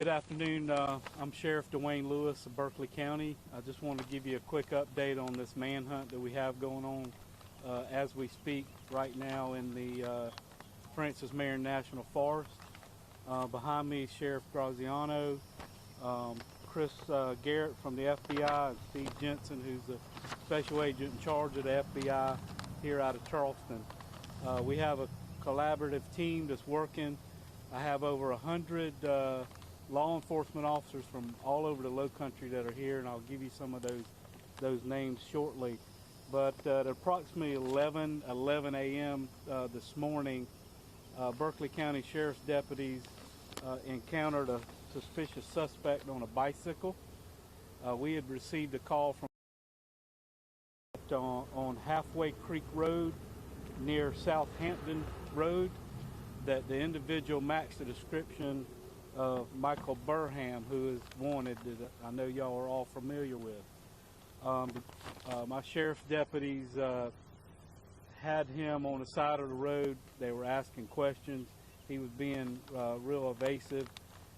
Good afternoon. I'm Sheriff Dwayne Lewis of Berkeley County. I just want to give you a quick update on this manhunt that we have going on as we speak right now in the Francis Marion National Forest. Behind me is Sheriff Graziano, Chris Garrett from the FBI, and Steve Jensen, who's the special agent in charge of the FBI here out of Charleston. We have a collaborative team that's working. I have over 100 law enforcement officers from all over the low country that are here, and I'll give you some of those names shortly. But at approximately 11 a.m. This morning, Berkeley County Sheriff's deputies encountered a suspicious suspect on a bicycle. We had received a call from on Halfway Creek Road near Southampton Road that the individual matched the description of Michael Burham, who is wanted, that I know y'all are all familiar with. My sheriff's deputies had him on the side of the road. They were asking questions. He was being real evasive,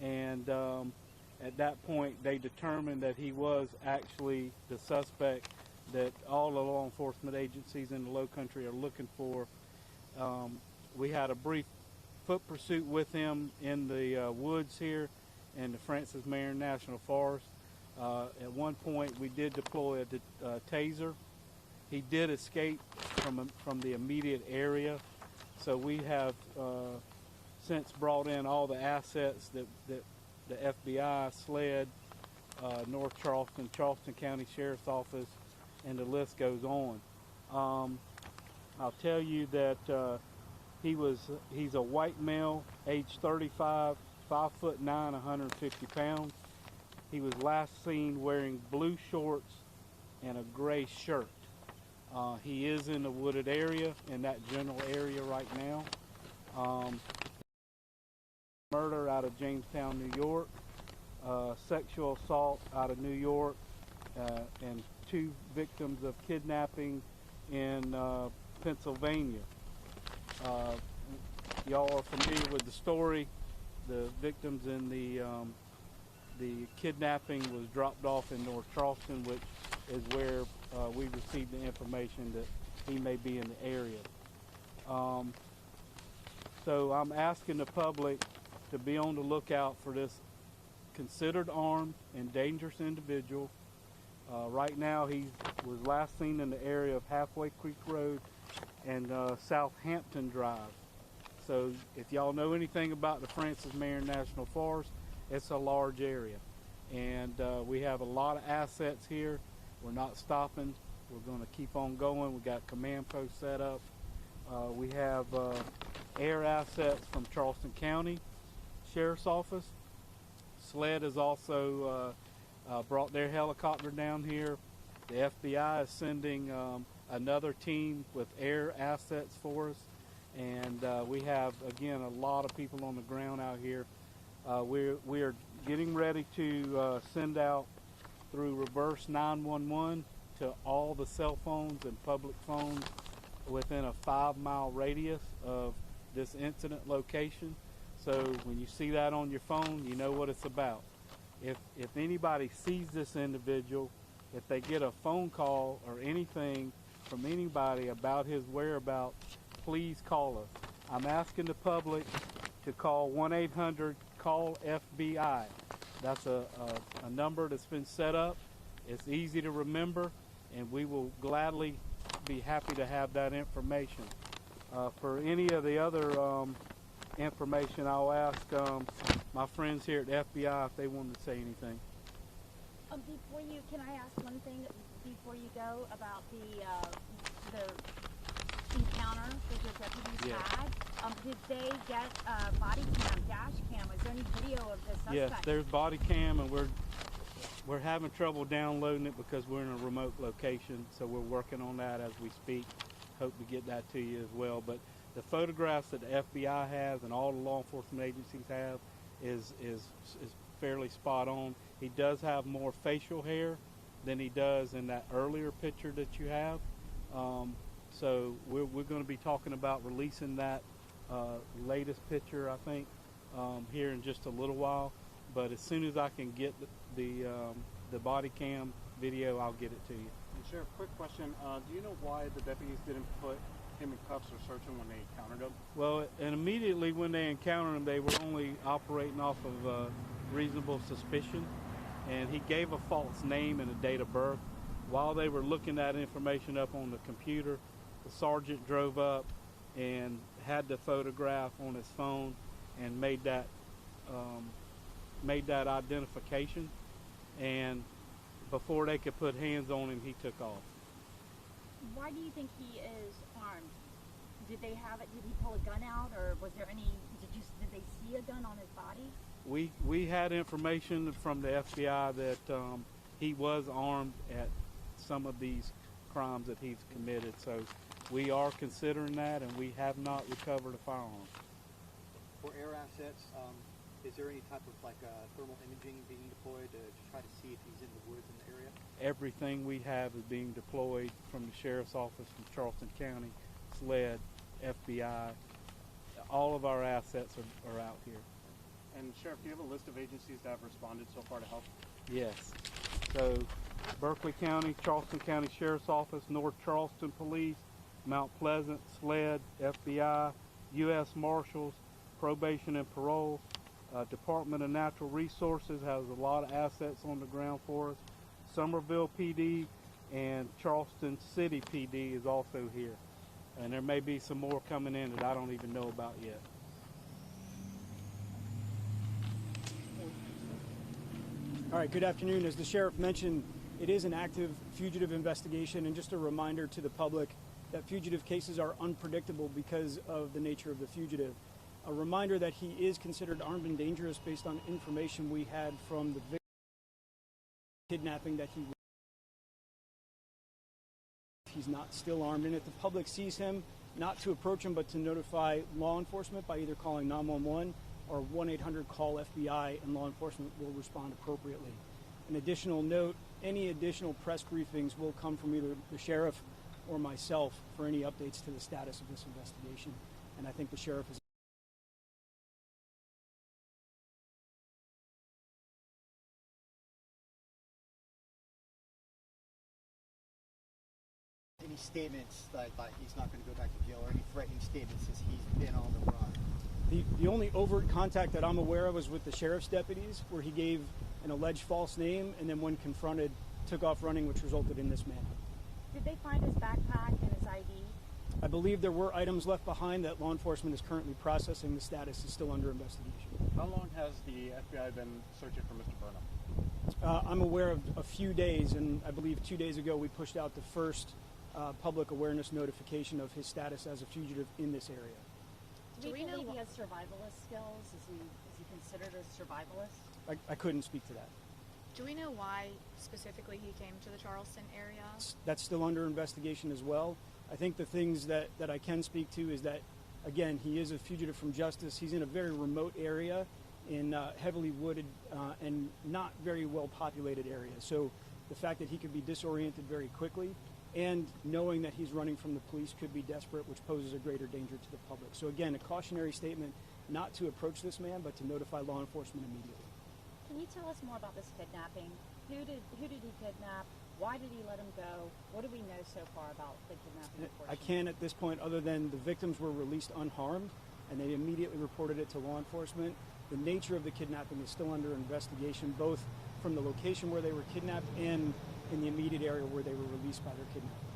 and at that point they determined that he was actually the suspect that all the law enforcement agencies in the low country are looking for. We had a brief foot pursuit with him in the woods here in the Francis Marion National Forest. At one point we did deploy a taser. He did escape from the immediate area, so we have since brought in all the assets that the FBI, SLED, North Charleston, Charleston County Sheriff's Office, and the list goes on. I'll tell you that he's a white male, age 35, 5'9", 150 pounds. He was last seen wearing blue shorts and a gray shirt. He is in the wooded area, in that general area right now. Murder out of Jamestown, New York. Sexual assault out of New York, and 2 victims of kidnapping in Pennsylvania. Y'all are familiar with the story. The victims in the kidnapping was dropped off in North Charleston, which is where we received the information that he may be in the area. So I'm asking the public to be on the lookout for this considered armed and dangerous individual. Right now he was last seen in the area of Halfway Creek Road and Southampton Drive. So if y'all know anything about the Francis Marion National Forest, it's a large area, and we have a lot of assets here. We're not stopping. We're going to keep on going. We got command posts set up. We have air assets from Charleston County Sheriff's Office. SLED has also brought their helicopter down here. The FBI is sending another team with air assets for us, and we have, again, a lot of people on the ground out here. We are getting ready to send out through reverse 911 to all the cell phones and public phones within a 5-mile radius of this incident location. So when you see that on your phone, you know what it's about. If anybody sees this individual, if they get a phone call or anything from anybody about his whereabouts, please call us. I'm asking the public to call 1-800-CALL-FBI. That's a number that's been set up. It's easy to remember, and we will gladly be happy to have that information. For any of the other information, I'll ask my friends here at the FBI if they wanted to say anything. Can I ask one thing before you go about the encounter that your deputies had? Did they get body cam, dash cam? Is there any video of the suspect? Yes, there's body cam, and we're having trouble downloading it because we're in a remote location, so we're working on that as we speak. Hope to get that to you as well. But the photographs that the FBI has and all the law enforcement agencies have is fairly spot on. He does have more facial hair than he does in that earlier picture that you have. So we're going to be talking about releasing that latest picture, I think, here in just a little while. but as soon as I can get the body cam video, I'll get it to you. And Sheriff, quick question. Do you know why the deputies didn't put him in cuffs or search him when they encountered him? Well, and immediately when they encountered him, they were only operating off of reasonable suspicion, and he gave a false name and a date of birth. While they were looking that information up on the computer, the sergeant drove up and had the photograph on his phone and made that identification. And before they could put hands on him, he took off. Why do you think he is armed? Did they have it? Did he pull a gun out, or was there any? Did they see a gun on his body? We had information from the FBI that he was armed at some of these crimes that he's committed. So we are considering that, and we have not recovered a firearm. For air assets, is there any type of thermal imaging being deployed to try to see if he's in the woods in the area? Everything we have is being deployed from the Sheriff's Office from Charleston County, SLED, FBI. All of our assets are out here. And Sheriff, do you have a list of agencies that have responded so far to help? Yes. So Berkeley County, Charleston County Sheriff's Office, North Charleston Police, Mount Pleasant, SLED, FBI, U.S. Marshals, Probation and Parole, Department of Natural Resources has a lot of assets on the ground for us. Somerville PD and Charleston City PD is also here. And there may be some more coming in that I don't even know about yet. All right, good afternoon. As the sheriff mentioned, it is an active fugitive investigation, and just a reminder to the public that fugitive cases are unpredictable because of the nature of the fugitive. A reminder that he is considered armed and dangerous based on information we had from the victim kidnapping that he's not still armed, and if the public sees him, not to approach him but to notify law enforcement by either calling 911 or 1-800-CALL-FBI, and law enforcement will respond appropriately. An additional note, any additional press briefings will come from either the sheriff or myself for any updates to the status of this investigation, and I think the sheriff is Any statements that he's not going to go back to jail, or any threatening statements since he's been on the run? The only overt contact that I'm aware of was with the sheriff's deputies, where he gave an alleged false name and then when confronted took off running, which resulted in this manhunt. Did they find his backpack and his ID? I believe there were items left behind that law enforcement is currently processing. The status is still under investigation. How long has the FBI been searching for Mr. Burnham? I'm aware of a few days, and I believe 2 days ago we pushed out the first public awareness notification of his status as a fugitive in this area. Do we believe he has survivalist skills? Is he considered a survivalist? I couldn't speak to that. Do we know why specifically he came to the Charleston area? That's still under investigation as well. I think the things that I can speak to is that, again, he is a fugitive from justice. He's in a very remote area in heavily wooded and not very well populated area. So the fact that he could be disoriented very quickly and knowing that he's running from the police could be desperate, which poses a greater danger to the public. So again, a cautionary statement not to approach this man, but to notify law enforcement immediately. Can you tell us more about this kidnapping? Who did he kidnap? Why did he let him go? What do we know so far about the kidnapping portion? I can't at this point, other than the victims were released unharmed, and they immediately reported it to law enforcement. The nature of the kidnapping is still under investigation, both from the location where they were kidnapped and in the immediate area where they were released by their kidnapper.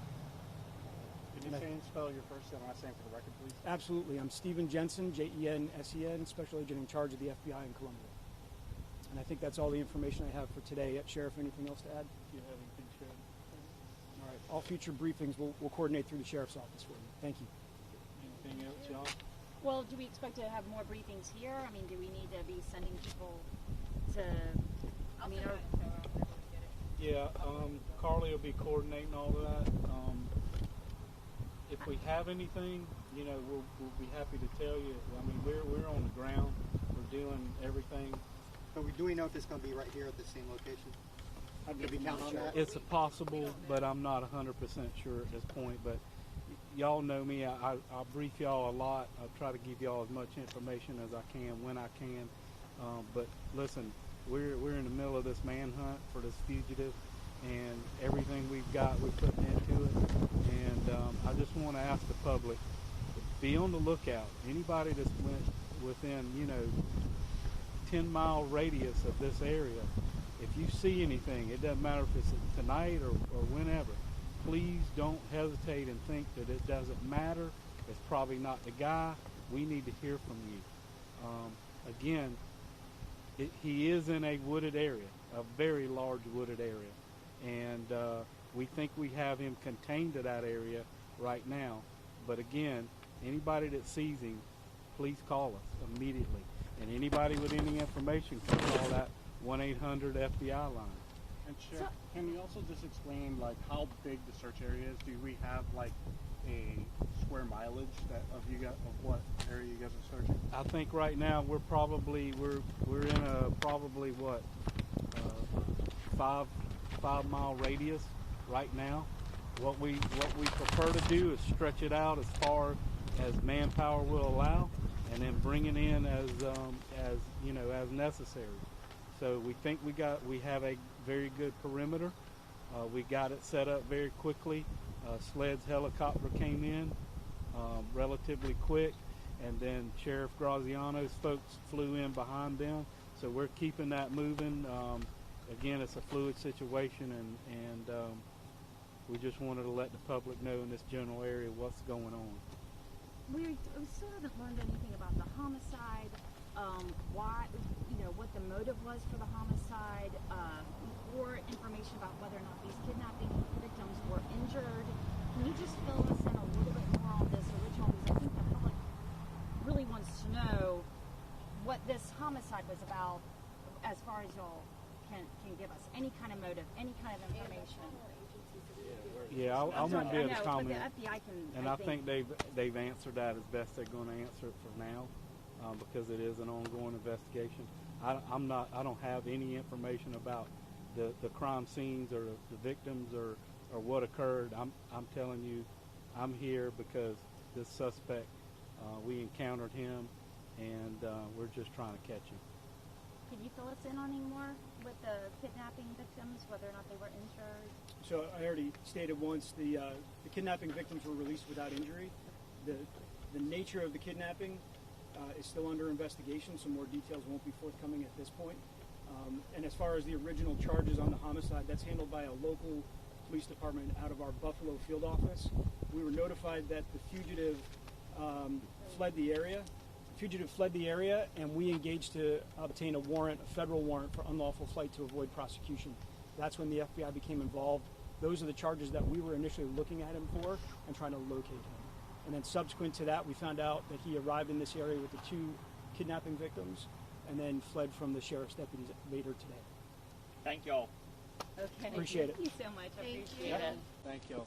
Could you say and spell your first and last name for the record, please? Absolutely. I'm Stephen Jensen, Jensen, Special Agent in charge of the FBI in Columbia. And I think that's all the information I have for today. Sheriff, anything else to add? Do you have anything, Sheriff? All right. All future briefings we'll coordinate through the Sheriff's Office for you. Thank you. Anything else, y'all? Well, do we expect to have more briefings here? I mean, do we need to be sending people to, I mean, Yeah, Carly will be coordinating all of that. If we have anything, we'll be happy to tell you. I mean, we're on the ground. We're doing everything. But do we know if it's going to be right here at the same location? Can we count on that? It's a possible, but I'm not 100% sure at this point. But y'all know me. I brief y'all a lot. I try to give y'all as much information as I can when I can. But listen, we're in the middle of this manhunt for this fugitive, and everything we've got we're putting into it. And I just want to ask the public, be on the lookout. Anybody that's went within 10-mile radius of this area, if you see anything, it doesn't matter if it's tonight or whenever, please don't hesitate and think that it doesn't matter. It's probably not the guy. We need to hear from you. Again, he is in a wooded area, a very large wooded area, and we think we have him contained to that area right now. But again, anybody that sees him, please call us immediately. And anybody with any information can call that 1-800-FBI line. And Sheriff, can you also just explain like how big the search area is? Do we have like a square mileage of what area you guys are searching? I think right now we're in a probably 5-mile radius right now. What we prefer to do is stretch it out as far as manpower will allow, and then bring it in as necessary. So we think we have a very good perimeter. We got it set up very quickly. SLED's helicopter came in relatively quick, and then Sheriff Graziano's folks flew in behind them. So we're keeping that moving. Again, it's a fluid situation, and we just wanted to let the public know in this general area what's going on. We still haven't learned anything about the homicide, why, what the motive was for the homicide, or information about whether or not these kidnapping victims were injured. Can you just fill us in a little bit more on this original? Because I think the public really wants to know what this homicide was about, as far as y'all can give us any kind of motive, any kind of information. Yeah, I won't be able to comment, but the FBI can, and I think they've answered that as best they're going to answer it for now, because it is an ongoing investigation. I don't have any information about the crime scenes or the victims or what occurred. I'm telling you, I'm here because this suspect, we encountered him, and we're just trying to catch him. Can you fill us in on any more with the kidnapping victims, whether or not they were injured? So I already stated once, the kidnapping victims were released without injury. The nature of the kidnapping is still under investigation, so more details won't be forthcoming at this point. And as far as the original charges on the homicide, that's handled by a local police department out of our Buffalo field office. We were notified that the fugitive fled the area, and we engaged to obtain a federal warrant for unlawful flight to avoid prosecution. That's when the FBI became involved. Those are the charges that we were initially looking at him for and trying to locate him. And then subsequent to that, we found out that he arrived in this area with the 2 kidnapping victims and then fled from the sheriff's deputies later today. Thank y'all. Okay. Appreciate it. Thank you so much. I appreciate it. Thank you.